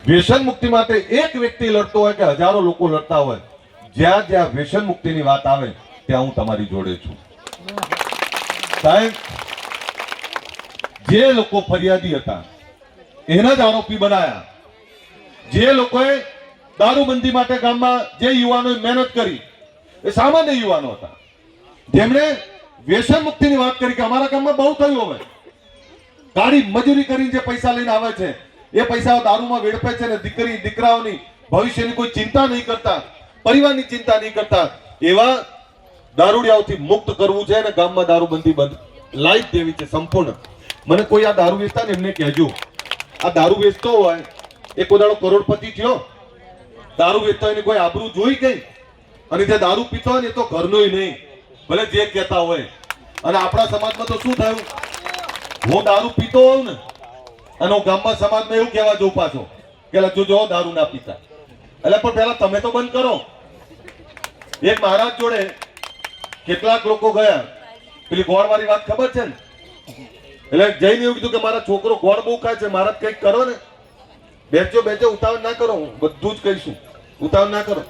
વ્યસન મુક્તિ માટે એક વ્યક્તિ લડતો હોય કે હજારો લોકો લડતા હોય, જ્યાં જ્યાં વ્યસન મુક્તિની વાત આવે ત્યાં હું તમારી જોડે છું. સાહેબ, જે લોકો ફરિયાદી હતા એના જ આરોપી બનાયા. જે લોકોએ દારૂબંધી માટે ગામમાં જે યુવાનોએ મહેનત કરી એ સામાન્ય યુવાનો હતા, જેમણે વ્યસન મુક્તિની વાત કરી કે અમારા ગામમાં બહુ થયું. હવે ગાડી મજૂરી કરીને જે પૈસા લઈને આવે છે એ પૈસા દારૂમાં વેડફે છે ને દીકરી દીકરાઓની ભવિષ્યની કોઈ ચિંતા નહીં કરતા, પરિવારની ચિંતા નહીં કરતા. એવા દારૂડિયાઓથી મુક્ત કરવું છે અને ગામમાં દારૂબંધી બંધ લાવી દેવી છે સંપૂર્ણ. મને કોઈ આ દારૂ વેચતા ને એમને કહેજો, આ દારૂ વેચતો હોય એ કોઈ દાડો કરોડપતિ થયો? દારૂ વેચતો હોય કોઈ આબરૂ જોઈ ગઈ? અને જે દારૂ પીતો હોય ને એ તો ઘરનું નહીં, ભલે જે કહેતા હોય. અને આપણા સમાજમાં તો શું થયું, હું દારૂ પીતો હોઉં ને અને હું ગામમાં સમાજમાં એવું કહેવા જઉં પાછો કે જો દારૂ ના પીતા. એટલે પણ પહેલા તમે તો બંધ કરો. એક મહારાજ જોડે કેટલાક લોકો ગયા, પેલી ગોળ વાળી વાત ખબર છે ને? એટલે જઈને એવું કીધું કે મારા છોકરો ગોળ બહુ ખાય છે, મહારાજ કંઈક કરો ને. બેસજો બેસજો, ઉતાવળ ના કરો, બધું જ કહીશું, ઉતાવળ ના કરો.